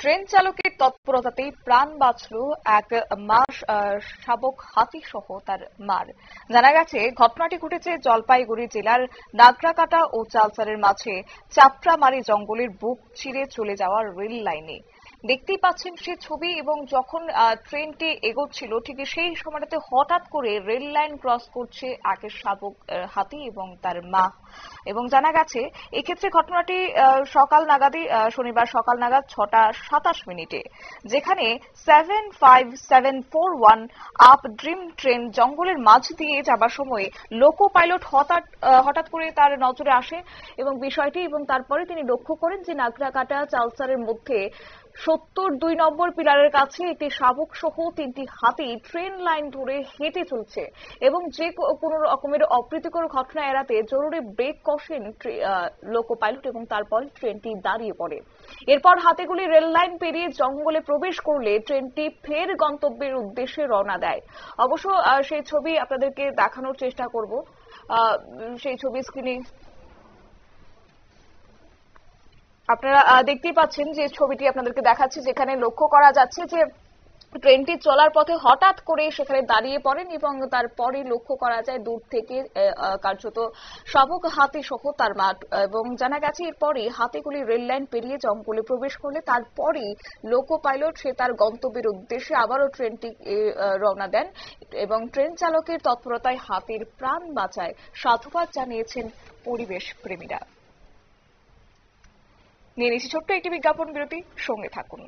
Train চালকের তৎপরতাতেই প্রাণ বাঁচল এক মাস শাবক হাতি সহ তার মার। জানা গেছে ঘটনাটি ঘটেছে জলপাইগুড়ি জেলার নাগরাকাটা ও চালচারের মাঝে চাপড়ামারি জঙ্গলের বুক চিরে চলে যাওয়া রেল লাইনে। দেখতেই পাচ্ছেন সে ছবি, এবং যখন ট্রেনটি এগোচ্ছিল ঠিক সেই সময়টাতে হঠাৎ করে রেল লাইন ক্রস করছে এক শাবক হাতি এবং তার মা। এবং জানা গেছে এক্ষেত্রে ঘটনাটি সকাল নাগাদই শনিবার সকাল নাগাদ 6:27 যেখানে 75741 আপ ড্রিম ট্রেন জঙ্গলের মাঝ দিয়ে যাবার সময় লোকো পাইলট হঠাৎ করে তার নজরে আসে এবং বিষয়টি, এবং তারপরে তিনি লক্ষ্য করেন যে নাগরাকাটা চালচারের মধ্যে 72 নম্বর পিলারের কাছে একটি শাবক সহ 3টি হাতি ট্রেন লাইন ধরে হেঁটে চলছে এবং যে কোনো রকমের অপ্রীতিকর ঘটনা এড়াতে জরুরি ব্রেক কষেন লোকো পাইলট এবং তারপরে ট্রেনটি দাঁড়িয়ে পড়ে। এরপর হাতিগুলি রেল লাইন পেরিয়ে জঙ্গলে প্রবেশ করলে ট্রেনটি ফের গন্তব্যের উদ্দেশ্যে রওনা দেয়। অবশ্য সেই ছবি আপনাদেরকে দেখানোর চেষ্টা করব। সেই ছবি স্ক্রিনে আপনারা দেখতেই পাচ্ছেন যে ছবিটি আপনাদেরকে দেখাচ্ছে, যেখানে লক্ষ্য করা যাচ্ছে যে ট্রেনটি চলার পথে হঠাৎ করে সেখানে দাঁড়িয়ে পড়েন এবং তারপরে লক্ষ্য করা যায় দূর থেকে কার্যত শাবক হাতি সহ তার মা। এবং জানা গেছে এরপরে হাতিগুলি রেল লাইন পেরিয়ে জঙ্গলে প্রবেশ করলে তারপরেই লোকো পাইলট সে তার গন্তব্যের উদ্দেশ্যে আবারও ট্রেনটি রওনা দেন এবং ট্রেন চালকের তৎপরতায় হাতির প্রাণ বাঁচায় সাধুবাদ জানিয়েছেন পরিবেশ প্রেমীরা। নিয়ে নিচ্ছি ছোট্ট একটি বিজ্ঞাপন বিরতি, সঙ্গে থাকুন।